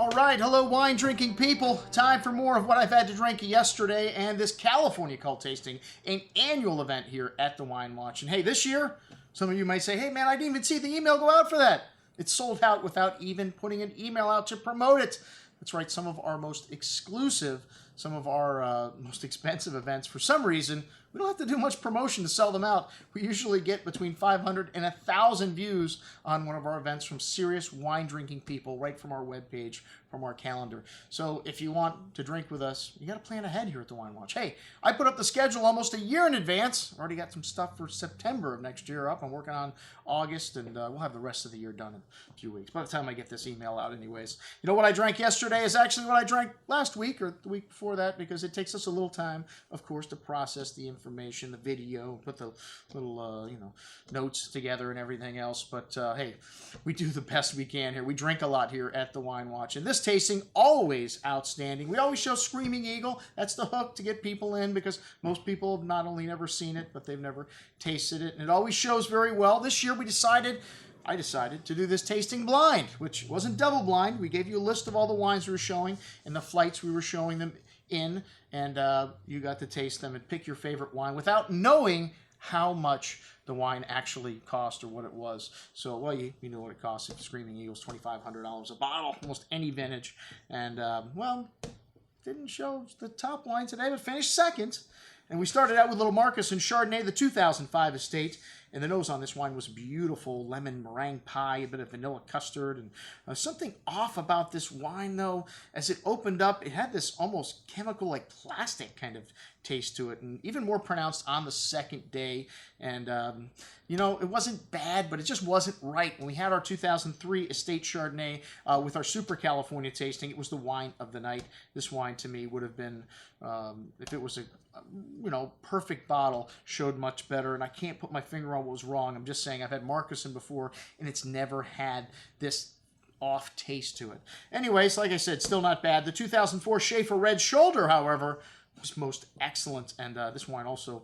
All right, hello wine drinking people. Time for more of what I've had to drink yesterday and this California Cult Tasting, an annual event here at the Wine Watch. And hey, this year, some of you might say, hey man, I didn't even see the email go out for that. It's sold out without even putting an email out to promote it. That's right, some of our most exclusive, some of our most expensive events, for some reason, we don't have to do much promotion to sell them out. We usually get between 500 and 1,000 views on one of our events from serious wine drinking people right from our webpage, from our calendar. So if you want to drink with us, you got to plan ahead here at the Wine Watch. Hey, I put up the schedule almost a year in advance. Already got some stuff for September of next year up. I'm working on August, and we'll have the rest of the year done in a few weeks. By the time I get this email out anyways. You know what I drank yesterday is actually what I drank last week or the week before that, because it takes us a little time, of course, to process the information, the video, put the little, notes together and everything else. But hey, we do the best we can here. We drink a lot here at the Wine Watch. And this tasting, always outstanding. We always show Screaming Eagle. That's the hook to get people in, because most people have not only never seen it, but they've never tasted it. And it always shows very well. This year I decided to do this tasting blind, which wasn't double blind. We gave you a list of all the wines we were showing and the flights we were showing them in, and you got to taste them and pick your favorite wine without knowing how much the wine actually cost or what it was. So, well, you know what it costs. If Screaming Eagle's $2,500 a bottle, almost any vintage. And, well, didn't show the top wine today, but finished second. And we started out with little Marcassin Chardonnay, the 2005 estate. And the nose on this wine was beautiful. Lemon meringue pie, a bit of vanilla custard. And something off about this wine, though. As it opened up, it had this almost chemical, like plastic kind of taste to it. And even more pronounced on the second day. And, it wasn't bad, but it just wasn't right. When we had our 2003 estate Chardonnay with our Super California tasting, it was the wine of the night. This wine, to me, would have been, if it was a perfect bottle, showed much better. And I can't put my finger on what was wrong. I'm just saying I've had Marcassin before, and it's never had this off taste to it. Anyways, like I said, still not bad. The 2004 Shafer Red Shoulder, however, was most excellent. And this wine also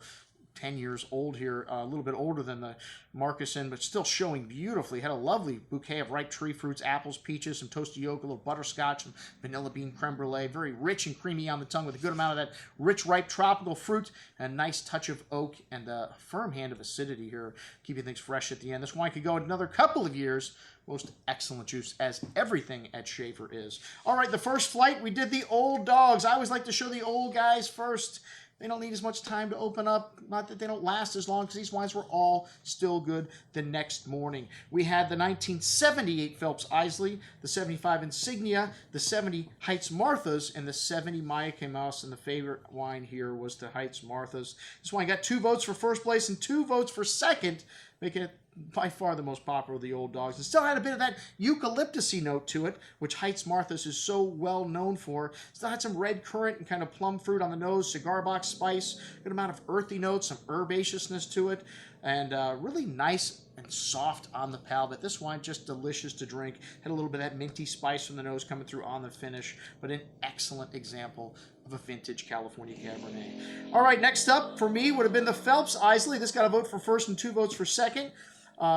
10 years old here, a little bit older than the Marcassin, but still showing beautifully. Had a lovely bouquet of ripe tree fruits, apples, peaches, some toasted yolk, a little butterscotch, and vanilla bean creme brulee. Very rich and creamy on the tongue with a good amount of that rich, ripe tropical fruit, and a nice touch of oak and a firm hand of acidity here, keeping things fresh at the end. This wine could go another couple of years. Most excellent juice, as everything at Shafer is. All right, the first flight, we did the old dogs. I always like to show the old guys first. They don't need as much time to open up. Not that they don't last as long, because these wines were all still good the next morning. We had the 1978 Phelps Eisele, the 75 Insignia, the 70 Heights Marthas, and the 70 Miocene Mouse. And the favorite wine here was the Heights Marthas. This wine got 2 votes for first place and 2 votes for second, making it by far the most popular of the old dogs. It still had a bit of that eucalyptus-y note to it, which Heights Marthas is so well known for. Still had some red currant and kind of plum fruit on the nose, cigar box spice, good amount of earthy notes, some herbaceousness to it, and really nice and soft on the palate. This wine just delicious to drink. Had a little bit of that minty spice from the nose coming through on the finish, but an excellent example of a vintage California Cabernet. All right, next up for me would have been the Phelps Eisele. This got a vote for first and 2 votes for second.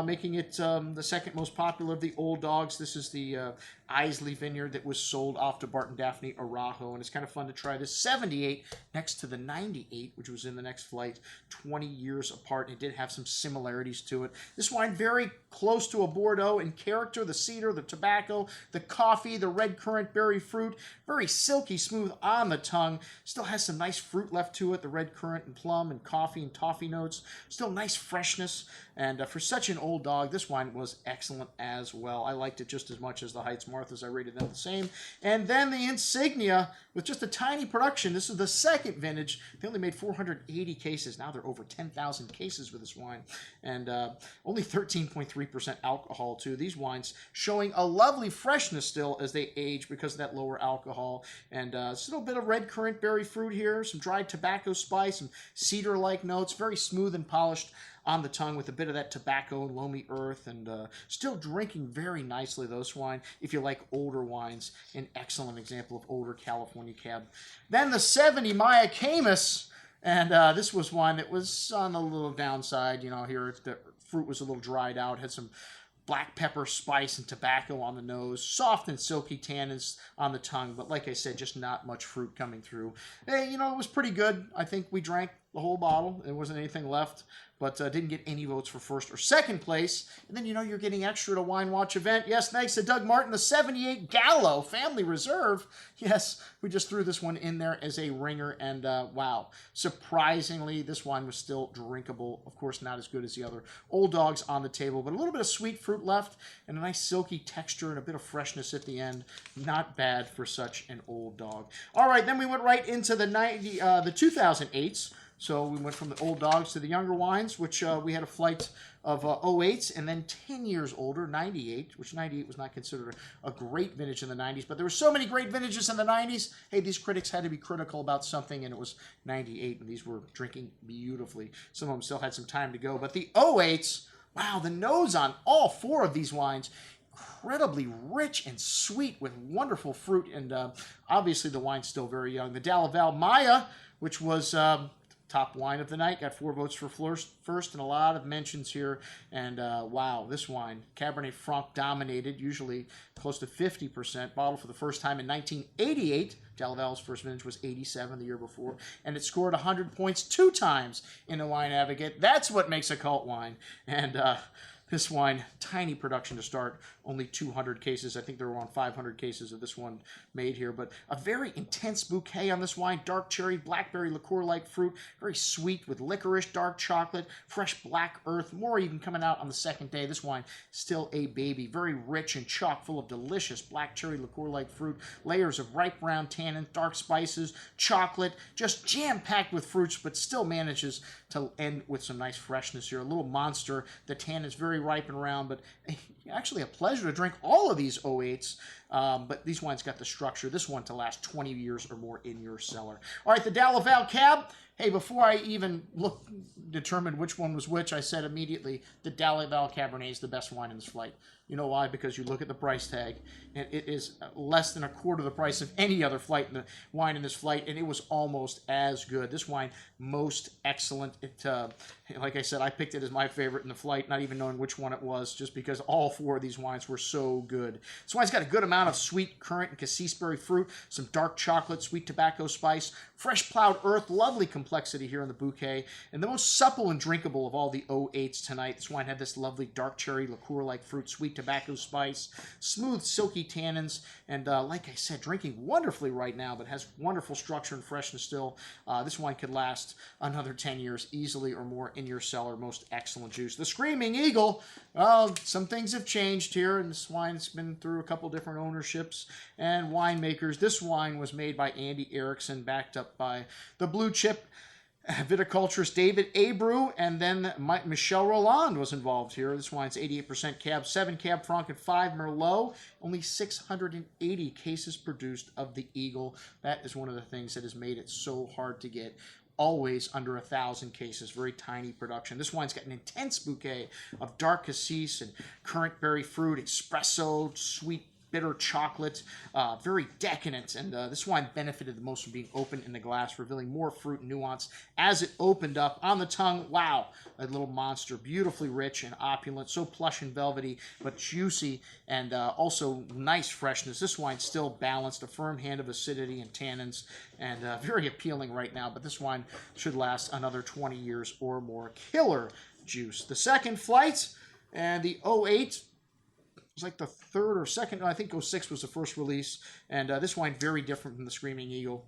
Making it the second most popular of the old dogs. This is the Eisele vineyard that was sold off to Barton Daphne Araujo, and it's kind of fun to try this 78 next to the 98, which was in the next flight, 20 years apart, and it did have some similarities to it. This wine very close to a Bordeaux in character, the cedar, the tobacco, the coffee, the red currant berry fruit, very silky smooth on the tongue, still has some nice fruit left to it, the red currant and plum and coffee and toffee notes, still nice freshness, and for such an old dog, this wine was excellent as well. I liked it just as much as the Heights Marthas. I rated them the same. And then the Insignia, with just a tiny production. This is the second vintage. They only made 480 cases. Now they're over 10,000 cases with this wine. And only 13.3% alcohol, too. These wines showing a lovely freshness still as they age because of that lower alcohol. And still a bit of red currant berry fruit here, some dried tobacco spice, some cedar-like notes, very smooth and polished on the tongue with a bit of that tobacco and loamy earth, and still drinking very nicely, this wine, if you like older wines. An excellent example of older California Cab. Then the 70 Miocene, and this was one that was on the little downside. Here the fruit was a little dried out, had some black pepper, spice, and tobacco on the nose. Soft and silky tannins on the tongue, but like I said, just not much fruit coming through. Hey, you know, it was pretty good. I think we drank the whole bottle. There wasn't anything left, but didn't get any votes for first or second place. And then, you know, you're getting extra to Wine Watch event. Yes, thanks to Doug Martin, the 78 Gallo Family Reserve. Yes, we just threw this one in there as a ringer, and wow, surprisingly, this wine was still drinkable. Of course, not as good as the other Old Dogs on the table, but a little bit of sweet fruit left and a nice silky texture and a bit of freshness at the end. Not bad for such an Old Dog. All right, then we went right into the 2008s. So we went from the Old Dogs to the younger wines, which we had a flight of 08s, and then 10 years older, 98, which 98 was not considered a great vintage in the 90s, but there were so many great vintages in the 90s. Hey, these critics had to be critical about something, and it was 98, and these were drinking beautifully. Some of them still had some time to go, but the 08s, wow, the nose on all four of these wines, incredibly rich and sweet with wonderful fruit, and obviously the wine's still very young. The Dalla Maya, which was top wine of the night, got 4 votes for first, and a lot of mentions here. And wow, this wine, Cabernet Franc dominated, usually close to 50%. Bottled for the first time in 1988. Dalla first vintage was 87 the year before, and it scored 100 points 2 times in the Wine Advocate. That's what makes a cult wine. And this wine, tiny production to start, only 200 cases. I think there were around 500 cases of this one made here, but a very intense bouquet on this wine. Dark cherry, blackberry liqueur-like fruit, very sweet with licorice, dark chocolate, fresh black earth, more even coming out on the second day. This wine, still a baby, very rich and chock full of delicious black cherry liqueur-like fruit, layers of ripe brown tannin, dark spices, chocolate, just jam-packed with fruits, but still manages to end with some nice freshness here. A little monster. The tannin is very ripe and round, but actually a pleasure to drink all of these 08s. But these wines got the structure. This one to last 20 years or more in your cellar. All right, the Dalla Cab. Hey, before I even determined which one was which, I said immediately the Dalla Cabernet is the best wine in this flight. You know why? Because you look at the price tag, and it is less than a quarter the price of any other wine in this flight, and it was almost as good. This wine, most excellent. It, like I said, I picked it as my favorite in the flight, not even knowing which one it was, just because all 4 of these wines were so good. This wine's got a good amount of sweet currant and cassis-berry fruit, some dark chocolate, sweet tobacco spice, fresh plowed earth, lovely complexity here in the bouquet, and the most supple and drinkable of all the 08s tonight. This wine had this lovely dark cherry liqueur-like fruit, sweet tobacco spice, smooth silky tannins, and like I said, drinking wonderfully right now, but has wonderful structure and freshness still. This wine could last another 10 years easily or more in your cellar. Most excellent juice. The Screaming Eagle, well, some things have changed here, and this wine's been through a couple different ownerships and winemakers. This wine was made by Andy Erickson, backed up by the blue chip viticulturist David Abreu, and then Michel Roland was involved here. This wine's 88% Cab, 7 Cab Franc, and 5 Merlot. Only 680 cases produced of the Eagle. That is one of the things that has made it so hard to get. Always under 1,000 cases, very tiny production. This wine's got an intense bouquet of dark cassis and currant berry fruit, espresso, sweet bitter chocolate, very decadent, and this wine benefited the most from being open in the glass, revealing more fruit and nuance as it opened up on the tongue. Wow, a little monster, beautifully rich and opulent, so plush and velvety, but juicy, and also nice freshness. This wine's still balanced, a firm hand of acidity and tannins, and very appealing right now, but this wine should last another 20 years or more. Killer juice. The second flight, and the 08, it was like the third or second, no, I think 06 was the first release, and this wine very different from the Screaming Eagle.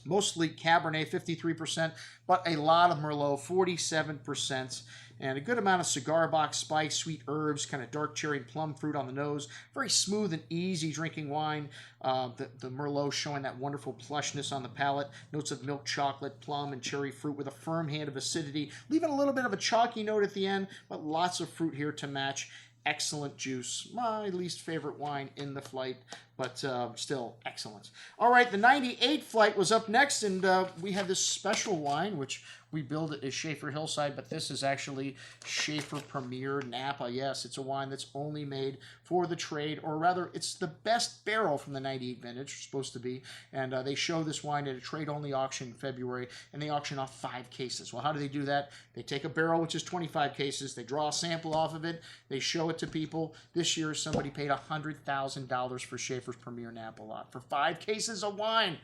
Mostly Cabernet, 53%, but a lot of Merlot, 47%, and a good amount of cigar box spice, sweet herbs, kind of dark cherry and plum fruit on the nose. Very smooth and easy drinking wine. The Merlot showing that wonderful plushness on the palate. Notes of milk chocolate, plum, and cherry fruit with a firm hand of acidity, leaving a little bit of a chalky note at the end, but lots of fruit here to match. Excellent juice. My least favorite wine in the flight, but still excellent. All right, the 98 flight was up next, and we had this special wine, which we billed it as Shafer Hillside, but this is actually Shafer Premier Napa. Yes, it's a wine that's only made for the trade, or rather, it's the best barrel from the 98 vintage, supposed to be, and they show this wine at a trade-only auction in February, and they auction off 5 cases. Well, how do they do that? They take a barrel, which is 25 cases, they draw a sample off of it, they show it to people. This year, somebody paid $100,000 for Shafer's Premier Napa lot for 5 cases of wine,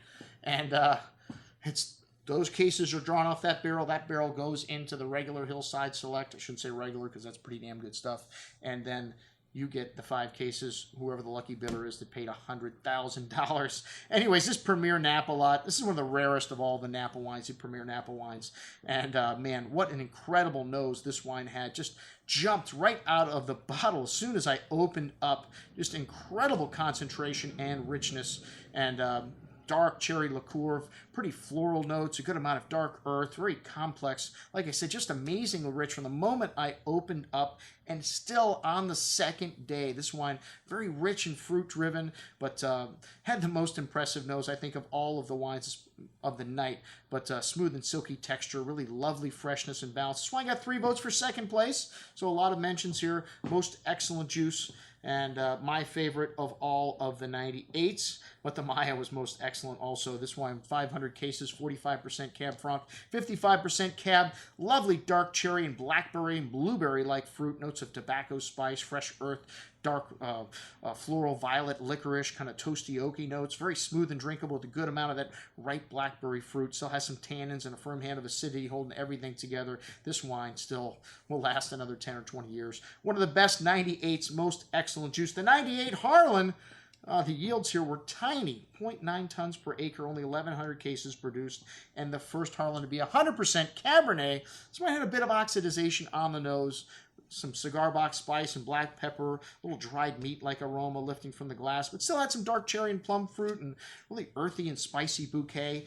and those cases are drawn off that barrel. That barrel goes into the regular Hillside Select. I shouldn't say regular because that's pretty damn good stuff. And then you get the 5 cases, whoever the lucky bidder is that paid $100,000. Anyways, this Premier Napa lot, this is one of the rarest of all the Napa wines, the Premier Napa wines. And man, what an incredible nose this wine had. Just jumped right out of the bottle as soon as I opened up. Just incredible concentration and richness. And dark cherry liqueur, pretty floral notes, a good amount of dark earth, very complex. Like I said, just amazingly rich from the moment I opened up, and still on the second day. This wine, very rich and fruit-driven, but had the most impressive nose, I think, of all of the wines of the night. But smooth and silky texture, really lovely freshness and balance. This wine got 3 votes for second place, so a lot of mentions here. Most excellent juice. And my favorite of all of the 98s, but the Maya was most excellent also. This wine, 500 cases, 45% Cab Franc, 55% Cab, lovely dark cherry and blackberry and blueberry-like fruit, notes of tobacco, spice, fresh earth, dark floral violet, licorice, kind of toasty oaky notes, very smooth and drinkable with a good amount of that ripe blackberry fruit. Still has some tannins and a firm hand of acidity holding everything together. This wine still will last another 10 or 20 years. One of the best 98s, most excellent juice. The 98 Harlan, the yields here were tiny, 0.9 tons per acre, only 1,100 cases produced, and the first Harlan to be 100% Cabernet. This one had a bit of oxidization on the nose, some cigar box spice and black pepper, a little dried meat-like aroma lifting from the glass, but still had some dark cherry and plum fruit and really earthy and spicy bouquet.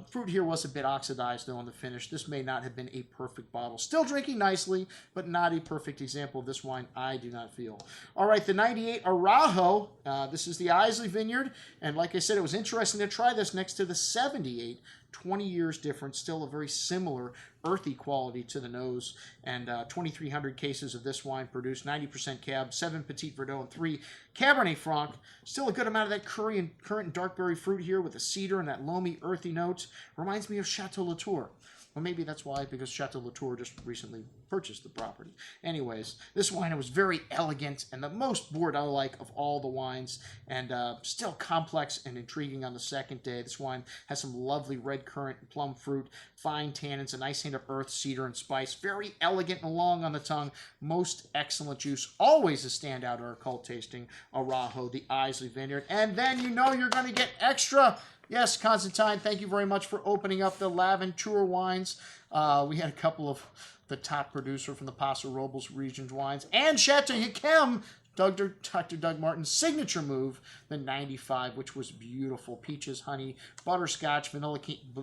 Fruit here was a bit oxidized, though, on the finish. This may not have been a perfect bottle. Still drinking nicely, but not a perfect example of this wine, I do not feel. All right, the 98 Araujo. This is the Eisele Vineyard, and like I said, it was interesting to try this next to the 78. 20 years difference, still a very similar earthy quality to the nose, and 2,300 cases of this wine produced, 90% Cab, 7 Petit Verdot, and 3 Cabernet Franc. Still a good amount of that currant and darkberry fruit here with the cedar and that loamy earthy note. Reminds me of Chateau Latour. Well, maybe that's why, because Chateau Latour just recently purchased the property. Anyways, this wine was very elegant and the most Bordeaux-like of all the wines, and still complex and intriguing on the second day. This wine has some lovely red currant and plum fruit, fine tannins, a nice hint of earth, cedar, and spice. Very elegant and long on the tongue. Most excellent juice. Always a standout at our cult tasting. Araujo, the Eisele Vineyard. And then you know you're going to get extra. Yes, Constantine, thank you very much for opening up the L'Aventure wines. We had a couple of the top producer from the Paso Robles region's wines. And Chateau D'Yquem, Dr. Doug Martin's signature move, the 95, which was beautiful. Peaches, honey, butterscotch, vanilla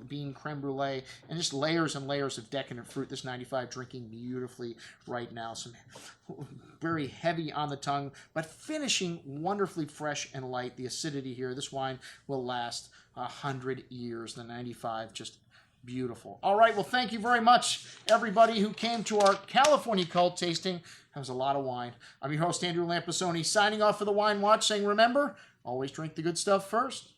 bean, creme brulee, and just layers and layers of decadent fruit. This 95 drinking beautifully right now. Some very heavy on the tongue, but finishing wonderfully fresh and light. The acidity here, this wine will last 100 years. The 95, just beautiful. All right, well, thank you very much, everybody who came to our California cult tasting. That was a lot of wine. I'm your host, Andrew Lampasoni, signing off for the Wine Watch, saying, remember, always drink the good stuff first.